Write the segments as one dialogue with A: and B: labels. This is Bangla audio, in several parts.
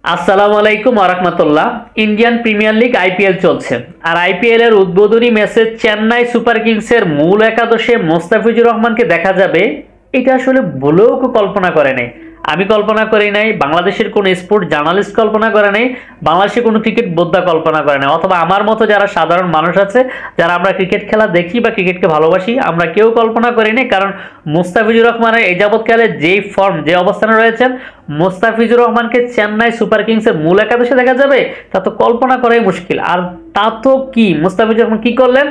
A: আসসালামু আলাইকুম ওয়া রাহমাতুল্লাহ। ইন্ডিয়ান প্রিমিয়ার লিগ আইপিএল চলছে, আর আইপিএল এর উদ্বোধনী ম্যাচে চেন্নাই সুপার কিংসের মূল একাদশে মোস্তাফিজুর রহমানকে দেখা যাবে। এটা আসলে বলেও কেউ কল্পনা করে নাই। আমি কল্পনা করি নাই, বাংলাদেশের কোনো স্পোর্ট জার্নালিস্ট কল্পনা করে নাই, বাংলাদেশের কোনো ক্রিকেট বোদ্ধা কল্পনা করে নাই, অথবা আমার মতো যারা সাধারণ মানুষ আছে, যারা আমরা ক্রিকেট খেলা দেখি বা ক্রিকেটকে ভালোবাসি, আমরা কেউ কল্পনা করি নাই। কারণ মোস্তাফিজুর রহমানের এই যাবৎকালে যেই ফর্ম, যে অবস্থানে রয়েছেন, মোস্তাফিজুর রহমানকে চেন্নাই সুপার কিংসের মূল একাদশে দেখা যাবে তা তো কল্পনা করাই মুশকিল। আর তা তো কি, মোস্তাফিজুর রহমান কি করলেন?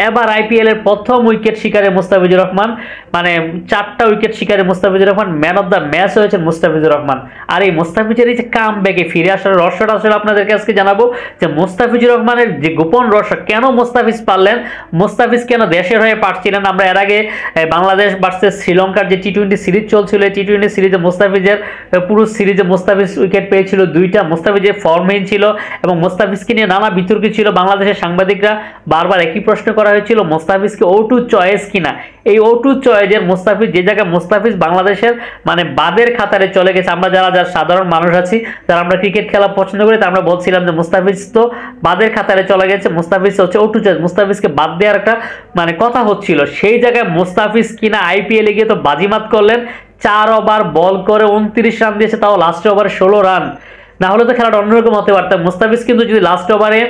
A: এবার আইপিএল এর প্রথম উইকেট শিকারে মোস্তাফিজুর রহমান, মানে 4টা উইকেট শিকারে Mostafizur Rahman, man of the match হয়েছেন মোস্তাফিজুর রহমান। আর এই মোস্তাফিজের এই যে কাম ব্যাকে ফিরে আসার রহস্যটা আসলে আপনাদেরকে আজকে জানাবো, যে মোস্তাফিজুর রহমানের যে গোপন রহস্য, কেন মোস্তাফিজ পারলেন, মোস্তাফিজ কেন দেশের হয়ে পারছিলেন। আমরা এর আগে বাংলাদেশ ভার্সেস শ্রীলঙ্কার যে টি-20 সিরিজ চলছিল, এই টি-20 সিরিজে মোস্তাফিজের পুরো সিরিজে মোস্তাফিজ উইকেট পেয়েছিল 2টা। মোস্তাফিজের ফর্মহীন ছিল এবং মোস্তাফিজকে নিয়ে নানা বিতর্ক ছিল। বাংলাদেশের সাংবাদিকরা বারবার একই প্রশ্ন করা হয়েছিল, মোস্তাফিজকে O2 চয়েস কিনা। এই O2 চয়েসের মোস্তাফিজ, যে জায়গায় মোস্তাফিজ বাংলাদেশের মানে বাদের খাতারে চলে গেছে, আমরা যারা সাধারণ মানুষ আছি, যারা আমরা ক্রিকেট খেলা পছন্দ করি, তা আমরা বলছিলাম যে মোস্তাফিজ তো বাদের খাতারে চলে গেছে, মোস্তাফিজ হচ্ছে O2 চয়েস, মোস্তাফিজকে বাদ দেওয়ার একটা মানে কথা হচ্ছিল। সেই জায়গায় মোস্তাফিজ কিনা আইপিএলে গিয়ে তো বাজিমাত করলেন। 4 ওভার বল করে 29 রান দিয়েছে, তাও লাস্ট ওভারে 16 রান। না হলে তো খেলাটা অন্যরকম হতে পারত। মুস্তাফিজ কিন্তু যদি লাস্ট ওভারে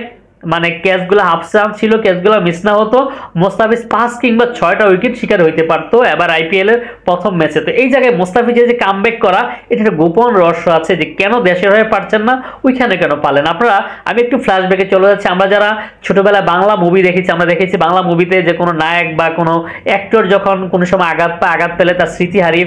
A: মানে ক্যাচগুলো হাফ চান্স ছিল, ক্যাচগুলো মিস না হতো, মোস্তাফিজ 5 কিংবা 6টা উইকেট শিকার হইতে পারতো এবার আইপিএল এর প্রথম ম্যাচে। তো এই জায়গায় মোস্তাফিজের যে কামব্যাক করা, এটা একটা গোপন রহস্য আছে, যে কেন দেশের হয়ে পারছেন না, ওইখানে কেন পারলেন আপনারা। আমি একটু ফ্ল্যাশব্যাকে চলে যাচ্ছি। আমরা যারা ছোটবেলায় বাংলা মুভি দেখেছি, আমরা দেখেছি বাংলা মুভিতে যে কোনো নায়ক বা কোনো অ্যাক্টর যখন কোনো সময় আঘাত পায়, আঘাত পেলে তার স্মৃতি হারিয়ে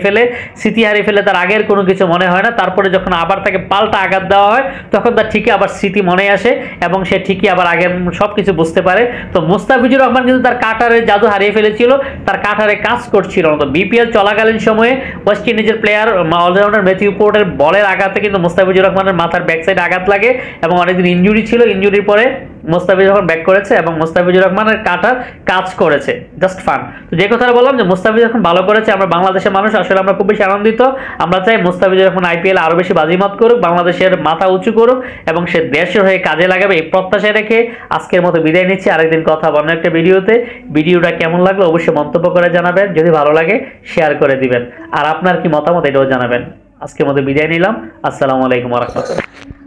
A: ফেলে, তার আগের কোনো কিছু মনে হয় না। তারপরে যখন আবার তাকে পাল্টা আঘাত দেওয়া হয়, তখন তার ঠিকই আবার স্মৃতি মনে আসে এবং সে ঠিকই আবার আগের সবকিছু বুঝতে পারে। তো মুস্তাফিজুর রহমান কিন্তু তার কাটারের জাদু হারিয়ে ফেলেছিল, তার কাটারে কাজ করছিল না। তো বিপিএল চলাকালীন সময়ে ওয়েস্ট ইন্ডিজের প্লেয়ার অলরাউন্ডার ম্যাথিউ পোর্টের বলের আঘাতে কিন্তু মুস্তাফিজুর রহমানের মাথার ব্যাক সাইডে আঘাত লাগে এবং অনেকদিন ইনজুরি ছিল। ইনজুরির পরে মুস্তাফিজুর রহমান ব্যাক করেছে এবং মুস্তাফিজুর রহমানের কাটার কাজ করেছে। Just fun. তো যে কথাটা বললাম যে মুস্তাফিজুর রহমান ভালো করেছে, আমরা বাংলাদেশের মানুষ আসলে আমরা খুব বেশি আনন্দিত। আমরা চাই মুস্তাফিজুর রহমান আইপিএল আরো বেশি বাজিমাত করুক, বাংলাদেশের মাথা উঁচু করুক এবং সে দেশের হয়ে কাজে লাগাবে, এই প্রত্যাশায় রেখে আজকের মতো বিদায় নিচ্ছি। আরেকদিন কথা হবে অন্য একটা ভিডিওতে। ভিডিওটা কেমন লাগলো অবশ্যই মন্তব্য করে জানাবেন, যদি ভালো লাগে শেয়ার করে দিবেন, আর আপনার কি মতামত এটাও জানাবেন। আজকের মতো বিদায় নিলাম। আসসালামু আলাইকুম ওয়া রাহমাতুল্লাহ।